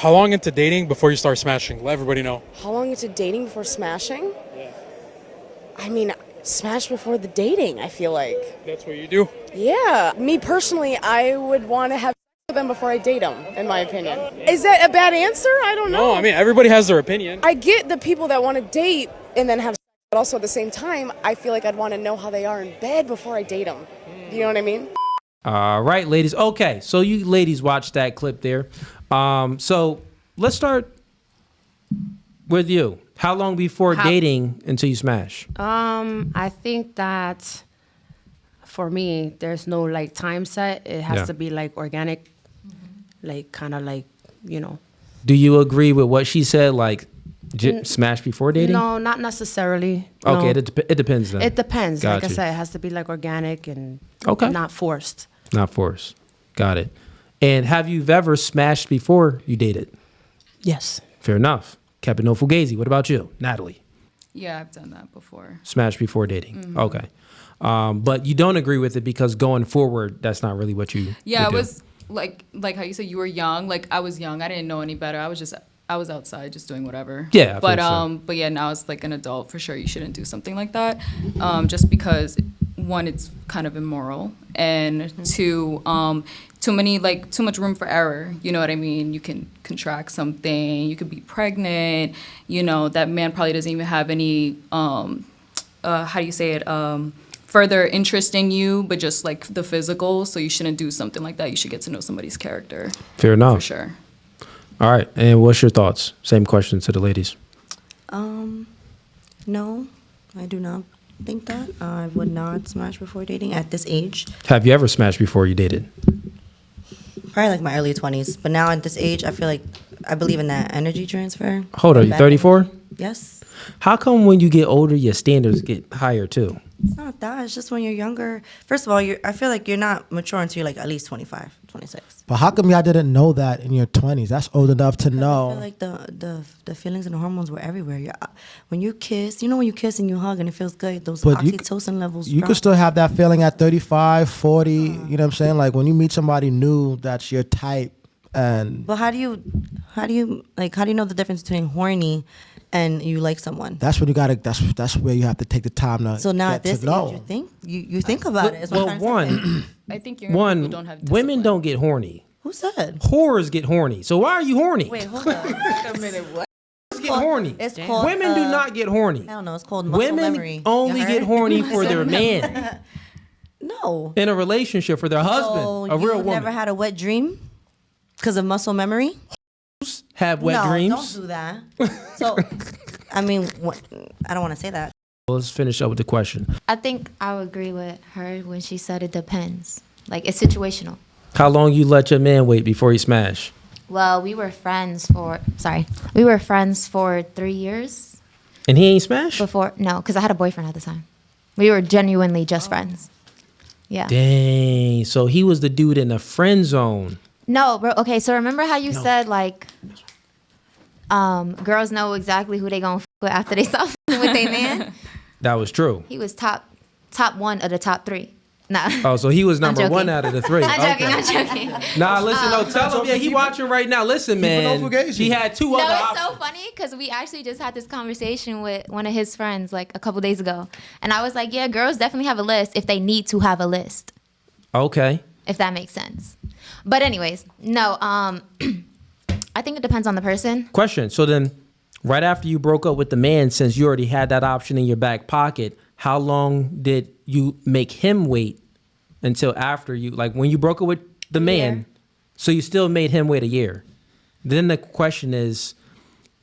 How long into dating before you start smashing? Let everybody know. How long into dating before smashing? Yeah. I mean, smash before the dating, I feel like. That's what you do? Yeah. Me personally, I would want to have sex with them before I date them, in my opinion. Is that a bad answer? I don't know. No, I mean, everybody has their opinion. I get the people that want to date and then have sex, but also at the same time, I feel like I'd want to know how they are in bed before I date them. You know what I mean? All right, ladies. Okay, so you ladies watched that clip there. So let's start with you. How long before dating until you smash? I think that for me, there's no like time set. It has to be like organic, like kind of like, you know. Do you agree with what she said? Like smash before dating? No, not necessarily. Okay, No. it depends then. It depends. Got like you. I said, it has to be like organic and not forced. Not forced. Got it. And have you ever smashed before you dated? Yes. Fair enough. Captain No Fugazi. What about you, Natalie? Yeah, I've done that before. Smash before dating. Okay. But you don't agree with it because going forward, that's not really what you Yeah, would it do. was like how you said you were young. Like I was young. I didn't know any better. I was outside just doing whatever. Yeah, I but think so. but yeah, now as like an adult, for sure you shouldn't do something like that. Just because one, it's kind of immoral, and two, too much room for error. You know what I mean? You can contract something. You could be pregnant. You know, that man probably doesn't even have any how do you say it? Further interest in you, but just like the physical. So you shouldn't do something like that. You should get to know somebody's character. Fair enough. For sure. All right. And what's your thoughts? Same question to the ladies. No, I do not think that. I would not smash before dating at this age. Have you ever smashed before you dated? Probably like my early 20s. But now at this age, I feel like I believe in that energy transfer. Hold on, you 34? Yes. How come when you get older, your standards get higher too? It's not that. It's just when you're younger. First of all, I feel like you're not mature until you're like at least 25, 26. But how come y'all didn't know that in your 20s? That's old enough to know. I feel like the feelings and the hormones were everywhere. When you kiss, you know when you kiss and you hug and it feels good, those oxytocin levels You drop. could still have that feeling at 35, 40. You know what I'm saying? Like when you meet somebody new that's your type and... But how do you know the difference between horny and you like someone? That's when you gotta. That's where you have to take the time to. So now get at this to know. age, you think about it. Is what I'm trying to say. I think people don't have women don't get horny. Who said? Whores get horny. So why are you horny? Wait, hold on. Wait a minute. What? Get horny. It's called. Women do not get horny. I don't know. It's called muscle Women memory. only You get heard? horny for their man No. in a relationship, for their husband, So a real you've woman. never had a wet dream because of muscle memory? Have wet dreams. Don't do that. So, I mean, I don't want to say that. Let's finish up with the question. I think I would agree with her when she said it depends. Like, it's situational. How long you let your man wait before he smash? Well, we were friends for 3 years. And he ain't smash? No, because I had a boyfriend at the time. We were genuinely just friends. Yeah. Dang. So he was the dude in the friend zone. No, bro. Okay, so remember how you said, like, girls know exactly who they gonna f with after they stop with their man? That was true. He was top one of the top three. Nah. Oh, so he was number joking. one out of the three. I'm Okay. joking. Nah, listen, no, tell him. Yeah, he watching right now. Listen, man. He had two other No, it's options. so funny because we actually just had this conversation with one of his friends like a couple days ago. And I was like, yeah, girls definitely have a list if they need to have a list. Okay. If that makes sense. But anyways, no, I think it depends on the person. Question. So then, right after you broke up with the man, since you already had that option in your back pocket, how long did you make him wait until after you, like when you broke up with the man, so you still made him wait a year? Then the question is,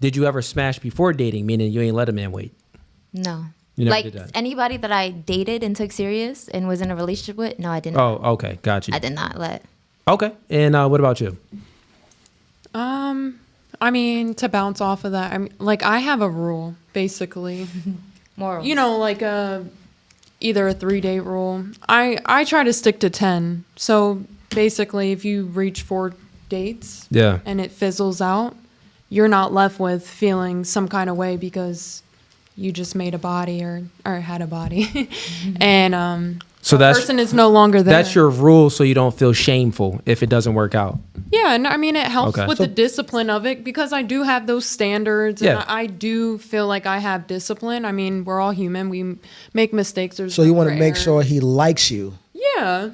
did you ever smash before dating, meaning you ain't let a man wait? No. You never Like did that? anybody that I dated and took serious and was in a relationship with, no, I didn't. Oh, okay. Got you. I did not let. Okay. And what about you? I mean, to bounce off of that, I mean, like I have a rule basically. Morals. You know, like either a 3-date rule. I try to stick to 10. So basically, if you reach 4 dates, Yeah. and it fizzles out, you're not left with feeling some kind of way because you just made a body or had a body, and So the person is no longer there. That's your rule, so you don't feel shameful if it doesn't work out. Yeah, and I mean it helps Okay. with the discipline of it because I do have those standards, and Yeah. I do feel like I have discipline. I mean, we're all human; we make mistakes. There's So you room want to for make error. sure he likes you. Yeah.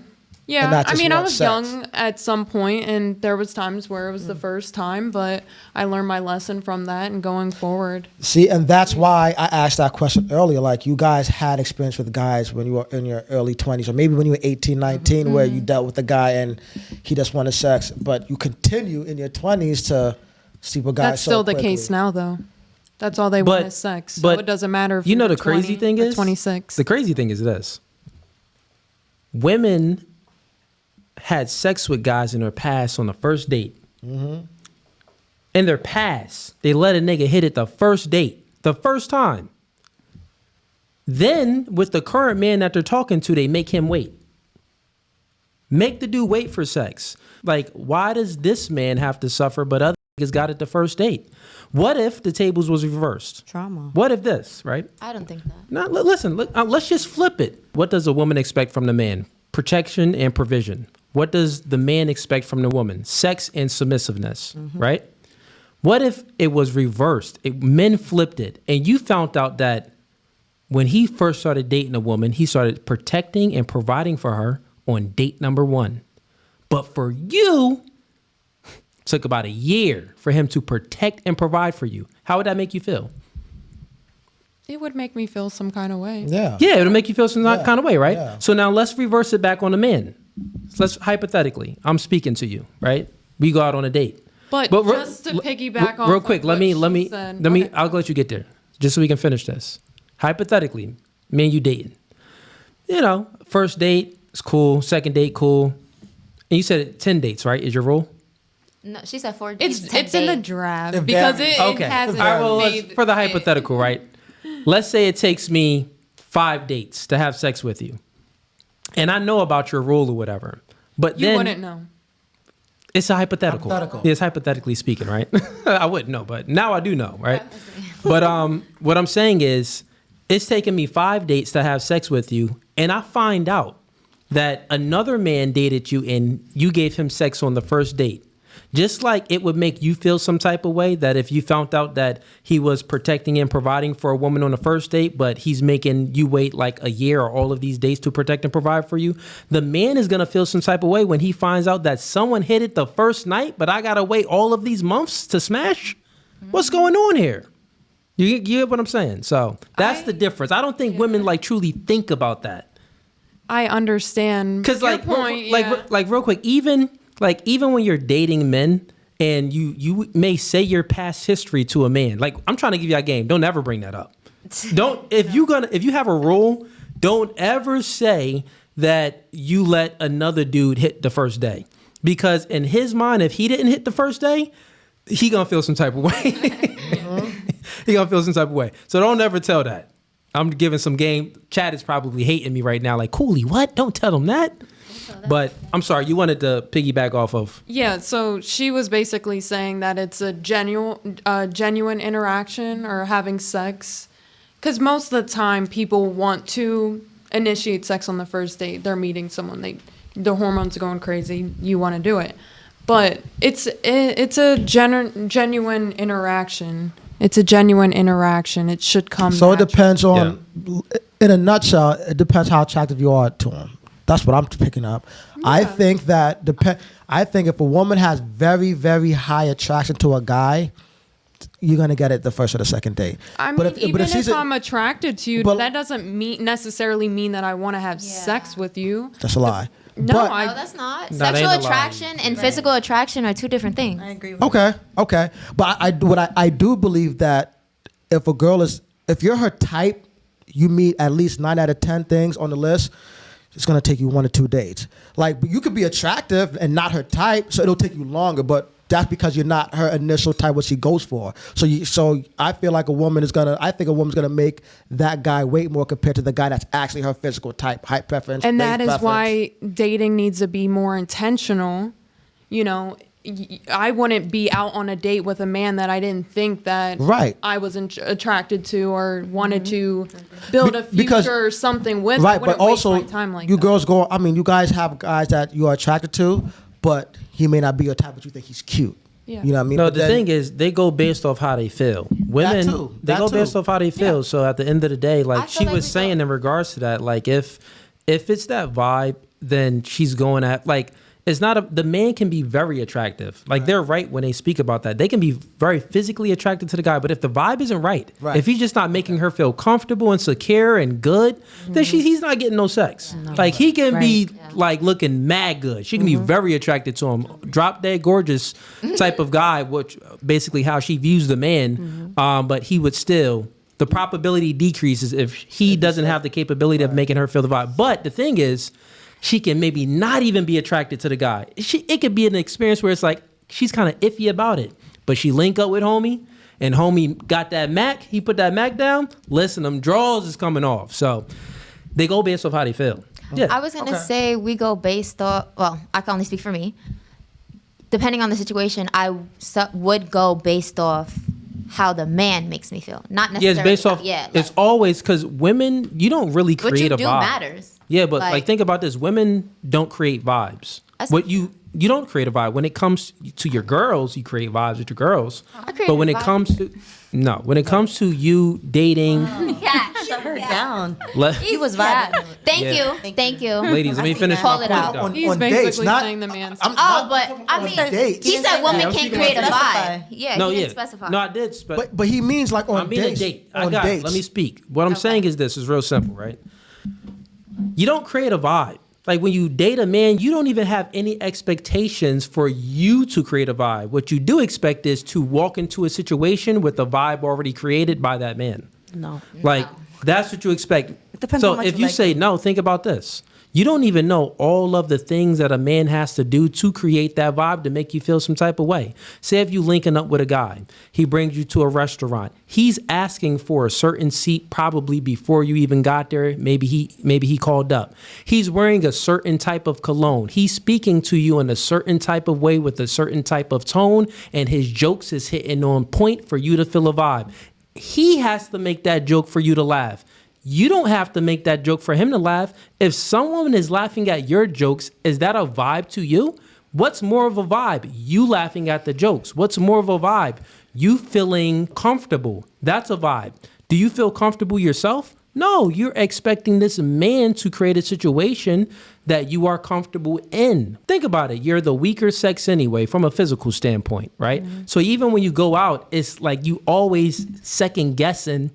Yeah. And not I just mean, I want was sex. young at some point and there was times where it was the first time, but I learned my lesson from that and going forward. See, and that's why I asked that question earlier. Like, you guys had experience with guys when you were in your early 20s, or maybe when you were 18, 19, where you dealt with a guy and he just wanted sex, but you continue in your 20s to sleep with guys. That's still the case now though. That's all they want is sex. So it doesn't matter if you know you're the crazy 20 thing or is 26. The crazy thing is this: women had sex with guys in their past on the first date. In their past, they let a nigga hit it the first date, the first time. Then with the current man that they're talking to, they make him wait. Make the dude wait for sex. Like, why does this man have to suffer, but other niggas got it the first date? What if the tables was reversed? Trauma. What if this, right? I don't think that. Now, listen, let's just flip it. What does a woman expect from the man? Protection and provision. What does the man expect from the woman? Sex and submissiveness, right? What if it was reversed? Men flipped it, and you found out that when he first started dating a woman, he started protecting and providing for her on date number 1. But for you, it took about a year for him to protect and provide for you. How would that make you feel? It would make me feel some kind of way. Yeah. Yeah, it'll make you feel some kind of way, right? Yeah. So now let's reverse it back on the man. So let's hypothetically, I'm speaking to you, right? We go out on a date. But just to piggyback off real of quick, what let me she said. I'll let you get there just so we can finish this. Hypothetically, me and you dating. You know, first date is cool, second date cool. And you said 10 dates, right? Is your rule? No, she said 4 It's days. 10 in the days. draft It because varies. it Okay. hasn't All right, well, made for the it. hypothetical, right? Let's say it takes me 5 dates to have sex with you. And I know about your rule or whatever. But You then wouldn't know. it's a hypothetical. Hypothetical. Yeah, it's hypothetically speaking, right? I wouldn't know, but now I do know, right? But what I'm saying is it's taken me 5 dates to have sex with you, and I find out that another man dated you and you gave him sex on the first date. Just like it would make you feel some type of way that if you found out that he was protecting and providing for a woman on the first date, but he's making you wait like a year or all of these days to protect and provide for you, the man is going to feel some type of way when he finds out that someone hit it the first night, but I got to wait all of these months to smash? What's going on here? You get what I'm saying? So that's the difference. I don't think women like truly think about that. I understand. Because your like, point, yeah. like real quick, even when you're dating men and you may say your past history to a man, like I'm trying to give you a game. Don't ever bring that up. If you have a rule, don't ever say that you let another dude hit the first day, because in his mind, if he didn't hit the first day, he gonna feel some type of way. He gonna feel some type of way. So don't ever tell that. I'm giving some game. Chad is probably hating me right now. Like, Cooley, what? Don't tell them that. But I'm sorry, you wanted to piggyback off of. Yeah, so she was basically saying that it's a genuine interaction or having sex. Because most of the time, people want to initiate sex on the first date. They're meeting someone. The hormones are going crazy. You want to do it. But it's a genuine interaction. It's a genuine interaction. It should come So it natural. depends on, in a nutshell, it depends how attractive you are to him. That's what I'm picking up. I think if a woman has very, very high attraction to a guy, you're gonna get it the first or the second date. I mean, even if I'm attracted to you, that doesn't necessarily mean that I want to have sex with you. That's a lie. No, No, that's not. that ain't Sexual a lie. attraction and physical attraction are two different things. I agree with Okay. But I do believe that if you're her type, you meet at least 9 out of 10 things on the list. It's gonna take you 1 or 2 dates. Like, you could be attractive and not her type, so it'll take you longer. But that's because you're not her initial type, what she goes for. So I feel like I think a woman's gonna make that guy wait more compared to the guy that's actually her physical type, height preference. And race that is preference. why dating needs to be more intentional. You know, I wouldn't be out on a date with a man that I didn't think that Right. I was attracted to or wanted to build a future Because- or something with. I Right, but wouldn't waste also my time like you that. girls go. I mean, you guys have guys that you are attracted to, but he may not be your type, but you think he's cute. Yeah. You know what I mean? No, But the then- thing is, they go based off how they feel. Women, too. they That go too. based off how they feel. Yeah. So at the end of the day, I like feel she like was we saying go- in regards to that, like if it's that vibe, then she's going at like it's not the man can be very attractive. Like they're right when they speak about that. They can be very physically attracted to the guy, but if the vibe isn't right, Right. if he's just not making her feel comfortable and secure and good, then he's not getting no sex. Like he can be like looking mad good. She can be very attracted to him, drop dead gorgeous type of guy, which basically how she views the man. But he would still. The probability decreases if he doesn't have the capability of making her feel the vibe. But the thing is, she can maybe not even be attracted to the guy. It could be an experience where it's like she's kind of iffy about it, but she link up with homie, and homie got that Mac. He put that Mac down. Listen, them draws is coming off. So they go based off how they feel. Yeah. I was gonna say we go based off. Well, I can only speak for me. Depending on the situation, I would go based off how the man makes me feel, not Yeah, necessarily. it's based off. Yeah, It's always because women, you don't really what create you a do vibe. matters. Yeah, but like think about this: women don't create vibes. That's- What you don't create a vibe when it comes to your girls. You create vibes with your girls. I create But when a it vibe. comes to when it comes to you dating, Yeah, Shut her down. let, He was yeah. vibing. Thank Yeah. you, thank you. ladies, let me I see finish that. my Call it point. out. though. He's on basically dates, not- saying the man's. Oh, but I mean, dates. he said woman Yeah, I'm can't speaking create a about vibe. Yeah, No, he yeah, didn't specify. no, I did. But he means like on I mean dates. a date. I on got it. dates. Let me speak. What I'm saying is this is real simple, right? You don't create a vibe. Like when you date a man, you don't even have any expectations for you to create a vibe. What you do expect is to walk into a situation with a vibe already created by that man. No. Like that's what you expect. depends So how much if you you like say him. no, think about this. You don't even know all of the things that a man has to do to create that vibe to make you feel some type of way. Say if you linking up with a guy, he brings you to a restaurant. He's asking for a certain seat probably before you even got there. Maybe he called up. He's wearing a certain type of cologne. He's speaking to you in a certain type of way with a certain type of tone, and his jokes is hitting on point for you to feel a vibe. He has to make that joke for you to laugh. You don't have to make that joke for him to laugh. If someone is laughing at your jokes, is that a vibe to you? What's more of a vibe? You laughing at the jokes. What's more of a vibe? You feeling comfortable. That's a vibe. Do you feel comfortable yourself? No, you're expecting this man to create a situation that you are comfortable in. Think about it. You're the weaker sex anyway from a physical standpoint, right? So even when you go out, it's like you always second guessing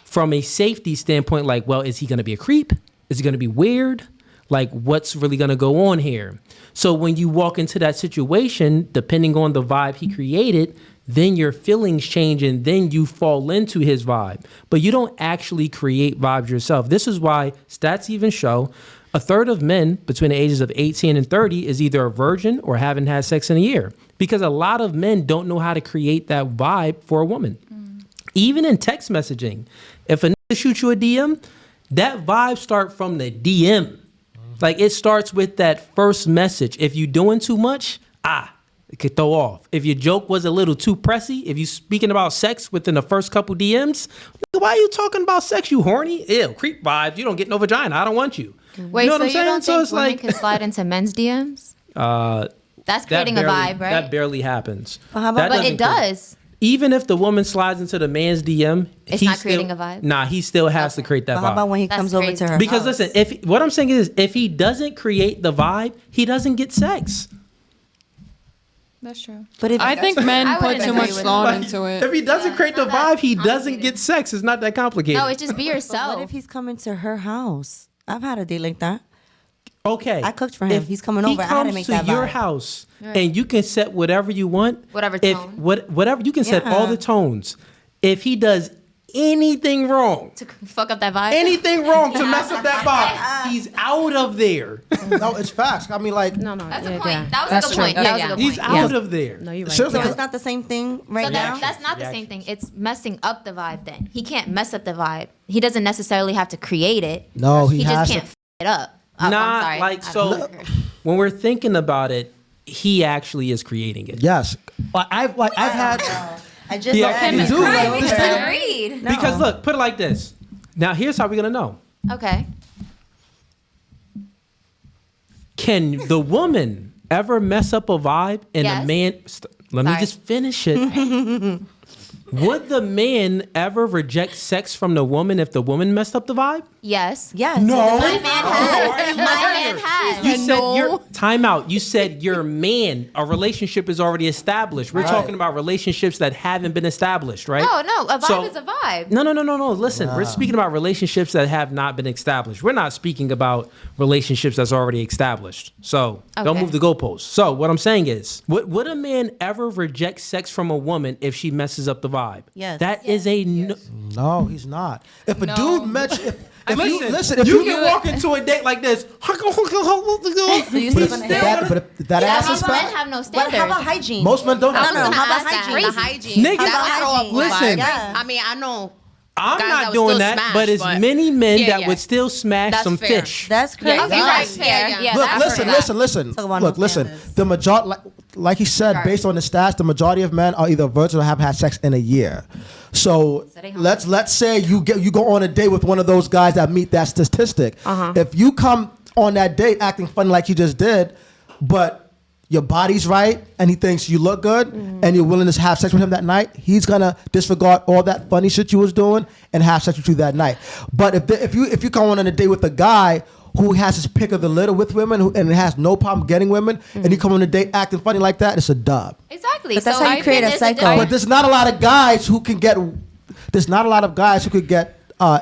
from a safety standpoint, like, well, is he going to be a creep? Is he going to be weird? Like, what's really going to go on here? So when you walk into that situation, depending on the vibe he created, then your feelings change and then you fall into his vibe. But you don't actually create vibes yourself. This is why stats even show a third of men between the ages of 18 and 30 is either a virgin or haven't had sex in a year. Because a lot of men don't know how to create that vibe for a woman. Even in text messaging, if a nigga shoot you a DM, that vibe start from the DM. Like it starts with that first message. If you doing too much, it could throw off. If your joke was a little too pressy, if you speaking about sex within the first couple DMs, nigga, why are you talking about sex? You horny? Ew, creep vibes. You don't get no vagina. I don't want you. Wait, You know so what I'm you saying? don't So think it's women like- can slide into men's DMs? That's That creating a barely- vibe, right? That barely happens. But how about- That But doesn't it create- does. Even if the woman slides into the man's DM, It's he not still- creating a vibe? Nah, he still has to create that But vibe. how about when he That's comes over crazy. to her Because house? listen, if what I'm saying is, if he doesn't create the vibe, he doesn't get sex. That's true. But if I think men I put wouldn't too agree much with thought Like, into it. If he doesn't create the it's not vibe, he that doesn't complicated. get sex. It's not that complicated. No, it's just be But yourself. what if he's coming to her house? I've had a date like that. okay. I cooked for him. He's coming over. I had to make He that comes to your vibe. house, and you can set whatever you want. Whatever If tone. whatever you can set all Yeah. the tones. If he does anything wrong, to fuck up that vibe. anything wrong to mess up that vibe, he's out of there. No, it's facts. I mean, like, No, That's yeah, a point. yeah. That was That's a good true. point. Yeah, That was yeah. a good He's point. out of there. No, you're right. seriously, So it's not the same thing right So now? that's not the Reaction. same thing. It's messing up the vibe then. He can't mess up the vibe. He doesn't necessarily have to create it. No, he He has just to- can't f it up. I'm Nah, sorry. like I so don't agree. when we're thinking about it, he actually is creating it. Yes. I've had. I just Yeah, said I it. do. Right, we This just thing- agreed. Because look, put it like this. Now here's how we're gonna know. Okay. Can the woman ever mess up a vibe and Yes. the man? Let me Sorry. just finish it. Would the man ever reject sex from the woman if the woman messed up the vibe? Yes. Yes. No. My man has. My man has. You said your time out. You said your man, a relationship is already established. We're talking about relationships that haven't been established, right? No, a vibe So- is a vibe. No. Listen, we're speaking about relationships that have not been established. We're not speaking about relationships that's already established. So don't Okay. move the goalposts. So what I'm saying is, would a man ever reject sex from a woman if she messes up the vibe? Yes. That is a no. No, he's not. If a No. dude mentions, if Listen, you can walk into a date like this. Do you sleep on the head? but if that ass is Most men fat, have no But standards. how about hygiene? most men don't I have was No, gonna how about ask that. hygiene? The hygiene. Nigga, that would throw up listen. vibes. Yeah. I mean, I know. I'm Guys not that would doing still that, smash, but it's but- many men Yeah, that yeah. would still smash That's some fair. fish. That's crazy. Okay, right. Yeah. Look, that's fair. listen. Talk about Look, no listen. standards. The majority, like he said, Sorry. based on the stats, the majority of men are either virgin or haven't had sex in a year. So they home. let's say you go on a date with one of those guys that meet that statistic. If you come on that date acting funny like you just did, but your body's right and he thinks you look good and you're willing to have sex with him that night, he's gonna disregard all that funny shit you was doing and have sex with you that night. But if you come on a date with a guy who has his pick of the litter with women and has no problem getting women, and you come on a date acting funny like that, it's a dub. Exactly. But that's So how you I create think a there's cycle. difference. But there's not a lot of guys who can get. There's not a lot of guys who could get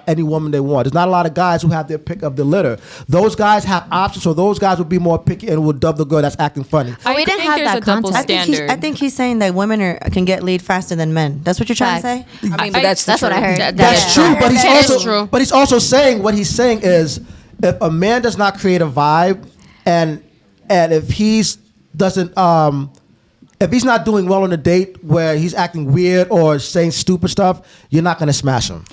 any woman they want. There's not a lot of guys who have their pick of the litter. Those guys have options, so those guys would be more picky and would dub the girl that's acting funny. But we didn't think have there's that a double context. standard. I think he's saying that women can get laid faster than men. That's what you're trying Facts. to say? I mean, but that's That's what I heard. That's Yeah. true, but he's That is also true. but he's also saying what he's saying is if a man does not create a vibe and if he's doesn't if he's not doing well on a date where he's acting weird or saying stupid stuff, you're not gonna smash him.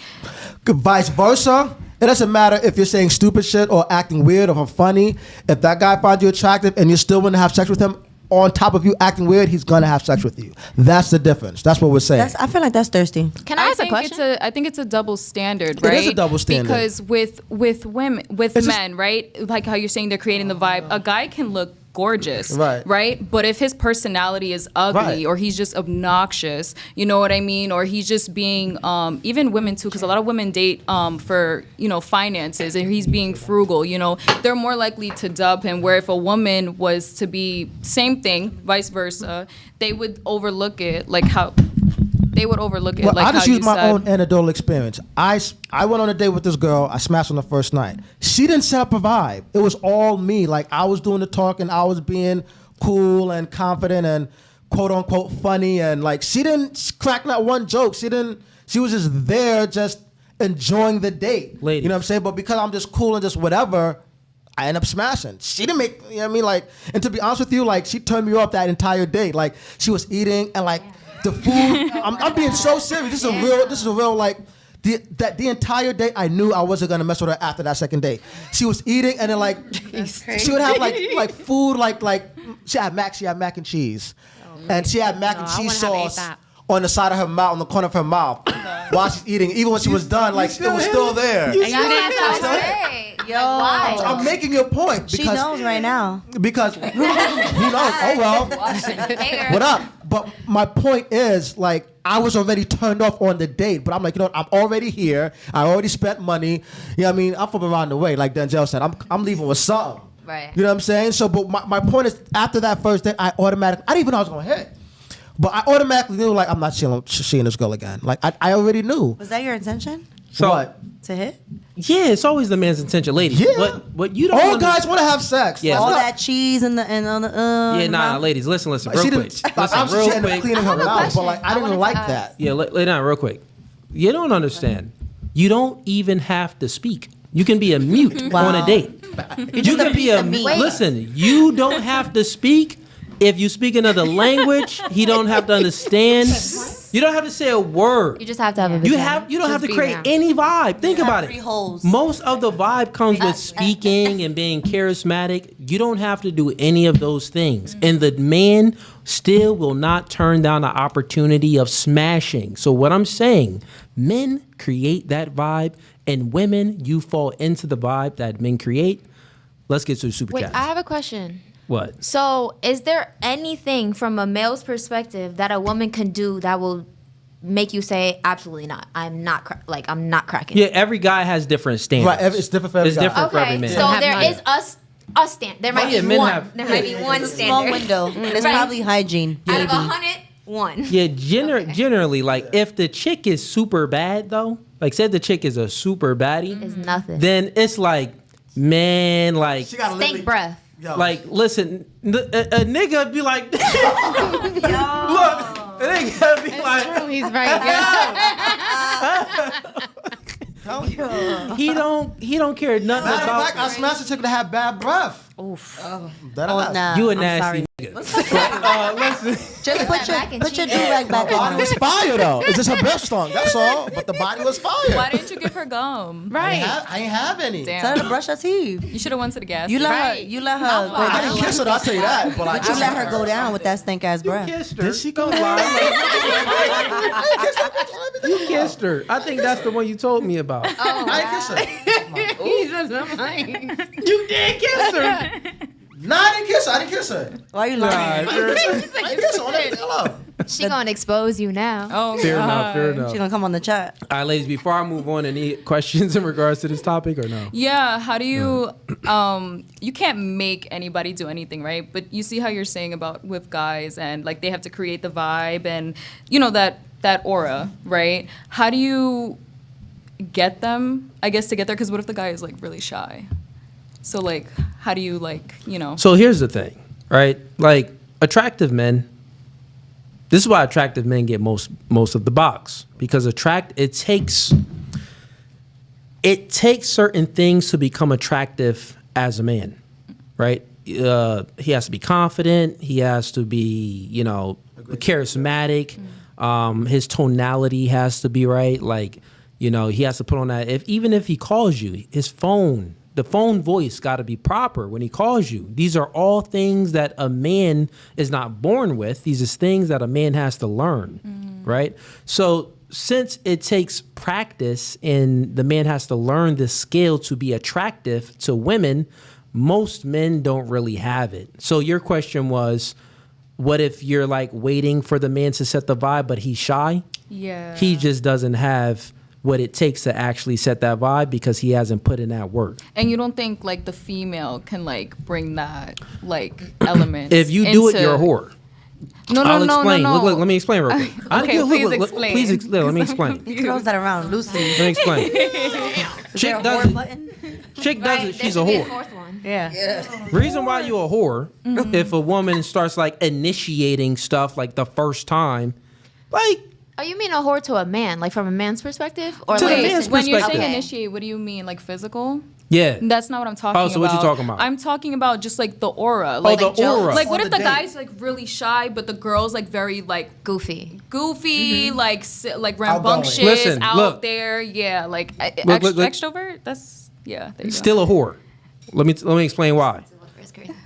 Vice versa, it doesn't matter if you're saying stupid shit or acting weird or funny. If that guy finds you attractive and you're still gonna have sex with him, on top of you acting weird, he's gonna have sex with you. That's the difference. That's what we're saying. I feel like that's thirsty. Can I ask a think question? I think it's a double standard, It right? is a double standard. Because with women, with It's just- men, right? Like how you're saying they're creating the vibe. A guy can look gorgeous, Right. But if his personality is ugly Right. or he's just obnoxious, you know what I mean? Or he's just being, even women too, because a lot of women date for, finances and he's being frugal, they're more likely to dub him. Where if a woman was to be same thing, vice versa, they would overlook it like how. They would overlook it Well, like I just how use you my said. own anecdotal experience. I went on a date with this girl. I smashed on the first night. She didn't set up a vibe. It was all me. Like I was doing the talking. I was being cool and confident and quote unquote funny. And like she didn't crack not one joke. She was just there, just enjoying the date. Ladies. You know what I'm saying? But because I'm just cool and just whatever, I end up smashing. She didn't make, you know what I mean? Like, and to be honest with you, like she turned me off that entire date. Like she was eating and like. The food, I'm being so serious. This is a real like the entire day I knew I wasn't gonna mess with her after that second date. She was eating and then like she would have like food like she had mac and cheese, and she had mac and cheese sauce on the side of her mouth, on the corner of her mouth, while she's eating. Even when she was done, like it was still there. Why? I'm making your point She because knows right now. because who knows? Oh well. What up? But my point is, like, I was already turned off on the date, but I'm like, I'm already here. I already spent money. You know what I mean? I'm from around the way, like Denzel said. I'm leaving with something. Right. You know what I'm saying? So, but my point is, after that first date, I didn't even know I was going to hit. But I automatically knew, like, I'm not seeing this girl again. Like, I already knew. Was that your intention? So What? To hit? yeah, it's always the man's intention, ladies. Yeah. What you don't. All under- guys want to have sex. Yeah. That's All not- that cheese and on the Yeah, nah, mouth? ladies, listen, real She quick. didn't. Listen, Obviously, real she ended up quick. cleaning her mouth, but like, I didn't wanted like to ask. that. Yeah, lay down real quick. You don't understand. You don't even have to speak. You can be a mute on a date. You can be a listen. You don't have to speak. If you speak another language, he don't have to understand. You don't have to say a word. You just have to have a You vagina. don't have to be create there. any vibe. Think about it. 3 holes. Most of the vibe comes with speaking and being charismatic. You don't have to do any of those things. And the man still will not turn down the opportunity of smashing. So what I'm saying, men create that vibe, and women, you fall into the vibe that men create. Let's get to the super Wait, chat. I have a question. What? So, is there anything from a male's perspective that a woman can do that will make you say, absolutely not? I'm not I'm not cracking. Yeah, every guy has different standards. Right, it's different for every It's guy. different for every Okay, man. so have there none. is us stand. There might yeah, be men one. have- There might be one It's a small standard. window, and it's Right. probably hygiene. Out of Maybe. 100, one. Yeah, generally, like if the chick is super bad though, like say the chick is a super baddie, Is nothing. then it's like, man, like, She got Stink breath. like listen, a nigga be like, look, a nigga be like, He's right. he don't care nothing Matter of about. fact, I smashed a chick that had bad breath. Oof. That Oh, nah. You a I'm nasty sorry. nigga. Listen, Just put back and your cheat. do-rag back The body on. was fire though. It's just her breath stunk. That's all. But the body was fire. Why didn't you give her gum? I ain't have any. Damn. Tell her to brush her teeth. You should have went to the gas. You let station. her. You let her go I down. didn't kiss her. I'll tell you that. But I But you let her go down with that stink ass breath. kissed her. Did she go Don't down? lie. You kissed her. I think that's the one you told me about. I didn't kiss her. He says, I'm lying. You did kiss her. No, I didn't kiss her. I didn't kiss her. Why you lying? I didn't kiss her. On everything I love. She gonna expose you now. Oh, Fair enough. God. Fair She enough. gonna come on the chat. All right, ladies. Before I move on, any questions in regards to this topic or no? Yeah, how do you you can't make anybody do anything, right? But you see how you're saying about with guys and like they have to create the vibe and you know that aura, right? How do you get them, I guess, to get there? Because what if the guy is like really shy? So like how do you like, you know? So here's the thing, right? Like attractive men. This is why attractive men get most of the box because it takes certain things to become attractive as a man, right? He has to be confident. He has to be, charismatic. His tonality has to be right. Like, he has to put on that. Even if he calls you, the phone voice got to be proper when he calls you. These are all things that a man is not born with. These are things that a man has to learn, right? So since it takes practice and the man has to learn this skill to be attractive to women, most men don't really have it. So your question was, what if you're like waiting for the man to set the vibe, but he's shy? Yeah. He just doesn't have what it takes to actually set that vibe because he hasn't put in that work. And you don't think like the female can like bring that like element? If you do it, you're a whore. No, I'll no, explain. no, no. Look, let me explain real quick. Okay, please explain. Let me explain. He throws that around loosely. Let me explain. Is there Chick a does whore it. button? Chick does it. She's a There should be whore. fourth one. Yeah. Reason why you a whore if a woman starts like initiating stuff like the first time, like Oh, you mean a whore to a man, like from a man's perspective, or To the like man's When you're saying perspective. initiate, what do you mean? Like physical? yeah. That's not what I'm talking about. Oh, so what you talking about? I'm talking about just like the aura. Like, the aura. Like what On if the the date. guy's like really shy, but the girl's like very like goofy? goofy, like Outgoing. rambunctious, Listen, out look. there. Yeah, like Look, look. extrovert. That's yeah. There you go. Still a whore. Let me explain why.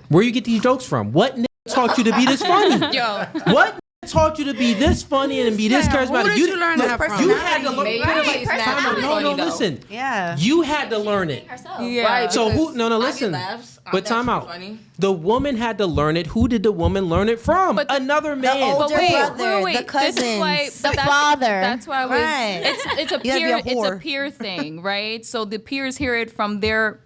Where you get these jokes from? What nigga taught you to be this funny? Yo. What taught you to be this funny and be this charismatic? Who did you learn that from? You had to learn. Maybe she's Right, naturally No, funny, though. listen. Yeah. You had to learn it. Yeah. Right. So because who? No, I get listen. laughs. I'm But time out. naturally funny. The woman had to learn it. Who did the woman learn it from? But Another man. older But wait, brother, wait, the This cousins, is why, the but that's, father. That's why I was. Right. It's a You gotta be peer. a It's a whore. peer thing, right? So the peers hear it from their,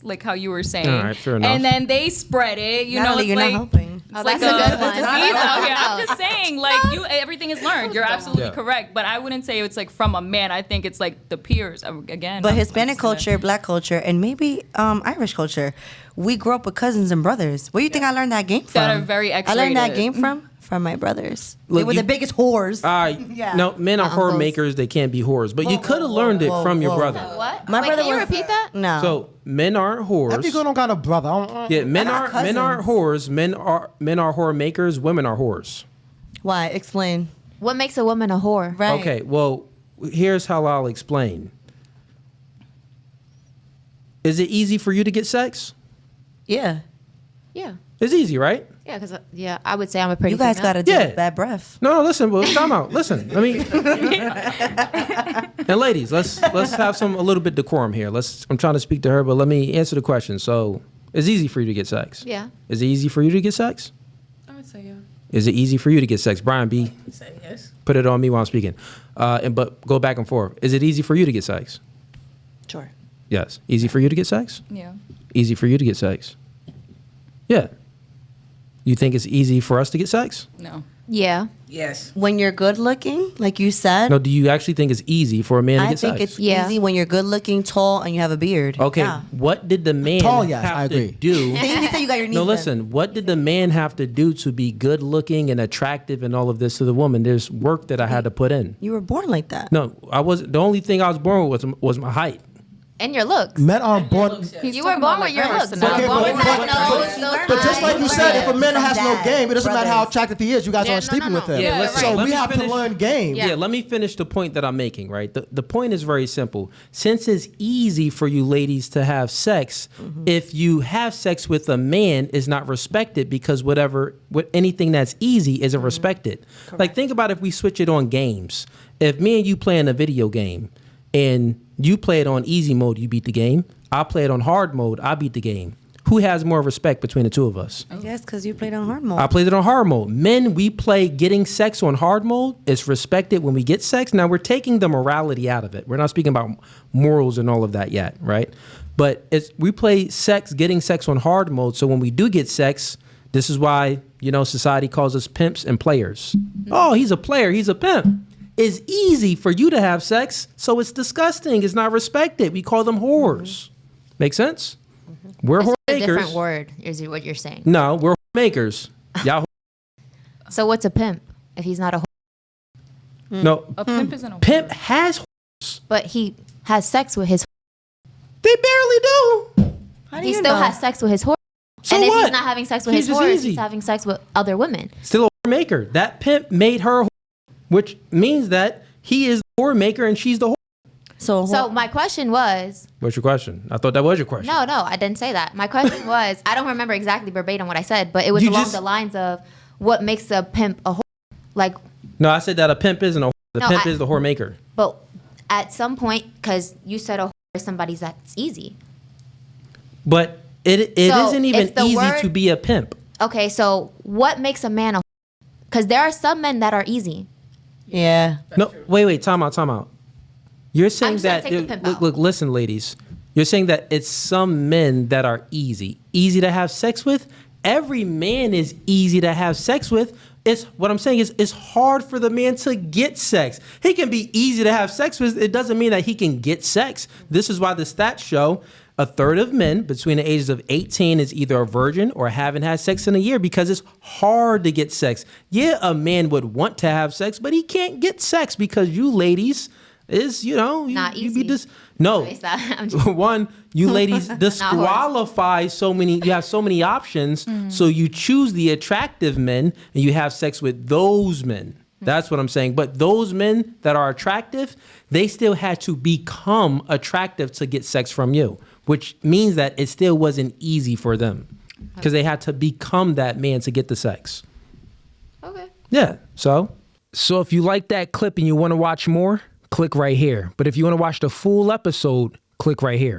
like how you were saying, All right, fair enough. and then they spread it. You know, Natalie, it's you're like. not helping. Oh, It's like that's a good one. disease out here. I'm just saying, like everything is learned. You're absolutely Yeah. correct, but I wouldn't say it's like from a man. I think it's like the peers again. But I'm Hispanic just gonna- culture, Black culture, and maybe Irish culture, we grew up with cousins and brothers. Where do you think I learned that game from? That are very I learned that X-rated. game from my brothers. Look, they were you- the biggest whores. Yeah. No, men are My whore uncles. makers. They can't be whores. But you could have learned it whoa, from your whoa. brother. What? My Wait, brother can you was- repeat that? No. So men aren't whores. Every girl don't got a brother. I don't- Yeah, men got aren't whores. Men are whore makers. Women are whores. Why? Explain. What makes a woman a whore? Right. Okay, well, here's how I'll explain. Is it easy for you to get sex? Yeah. Yeah. It's easy, right? Yeah, because I would say I'm a pretty. You guys female. got to do Yeah. bad breath. No, listen, well, time out. Listen, let me. And ladies, let's have a little bit decorum here. I'm trying to speak to her, but let me answer the question. So, it's easy for you to get sex. Yeah. Is it easy for you to get sex? I would say yeah. Is it easy for you to get sex? Brian B. Say yes. Put it on me while I'm speaking. But go back and forth. Is it easy for you to get sex? Sure. Yes. Easy for you to get sex? Yeah. Easy for you to get sex? Yeah. You think it's easy for us to get sex? No. Yeah. Yes. When you're good looking, like you said, No, do you actually think it's easy for a man to I get think sex? it's Yeah. easy when you're good looking, tall, and you have a beard. Okay, Yeah. what did the man Tall, yes, have I agree. to do? You said you got your knees No, bent. listen, what did the man have to do to be good looking and attractive and all of this to the woman? There's work that I had to put in. You were born like that. No, I wasn't. The only thing I was born with was my height. And your looks. Men aren't born. You were born with your looks. Okay, Born with but- that but- nose, those But just like you eyes. said, if a man has no Dad, game, it doesn't matter how brothers. attractive he is. You guys Yeah, aren't no, sleeping no, with no. him. Yeah, listen, so let we me have finish. to learn game. Yeah. Yeah, let me finish the point that I'm making, right? The point is very simple. Since it's easy for you ladies to have sex, if you have sex with a man, is not respected because anything that's easy isn't respected. Like, think about if we switch it on games. If me and you playing a video game and you play it on easy mode, you beat the game. I play it on hard mode, I beat the game. Who has more respect between the two of us? I guess because you played on hard mode. I played it on hard mode. Men, we play getting sex on hard mode. It's respected when we get sex. Now, we're taking the morality out of it. We're not speaking about morals and all of that yet, right? But we play getting sex on hard mode. So when we do get sex, this is why, society calls us pimps and players. Oh, he's a player. He's a pimp. It's easy for you to have sex, so it's disgusting. It's not respected. We call them whores. Make sense? We're It's whore a makers. different word is what you're saying. No, we're whore makers. Y'all. So what's a pimp if he's not a whore? No, A pimp isn't a pimp whore. has. But he has sex with his. They barely do. How do He you still know? has sex with his whore. So and if what? he's not having sex with He's his just whores, easy. he's having sex with other women. Still a whore maker. That pimp made her a whore, which means that he is the whore maker and she's the whore. So my question was, What's your question? I thought that was your question. no, I didn't say that. My question was, I don't remember exactly verbatim what I said, but it was You along just- the lines of what makes a pimp a whore. Like, No, I said that a pimp isn't a whore. The No, pimp I- is the whore maker. but at some point, because you said a whore is somebody that's easy. But it So, isn't even if the easy word- to be a pimp. Okay, so what makes a man a whore? Because there are some men that are easy. Yeah. No, wait, time out. You're saying just gonna that take the pimp out. look, listen, ladies. You're saying that it's some men that are easy to have sex with. Every man is easy to have sex with. What I'm saying is it's hard for the man to get sex. He can be easy to have sex with. It doesn't mean that he can get sex. This is why the stats show a third of men between the ages of 18 is either a virgin or haven't had sex in a year because it's hard to get sex. Yeah, a man would want to have sex, but he can't get sex because you ladies is, Not you be easy. no. Waste that. I'm just- One, you ladies disqualify you have so many options, so you choose the attractive men and you have sex with those men. That's what I'm saying. But those men that are attractive, they still had to become attractive to get sex from you, which means that it still wasn't easy for them because they had to become that man to get the sex. Okay. Yeah. So if you like that clip and you want to watch more, click right here. But if you want to watch the full episode, click right here.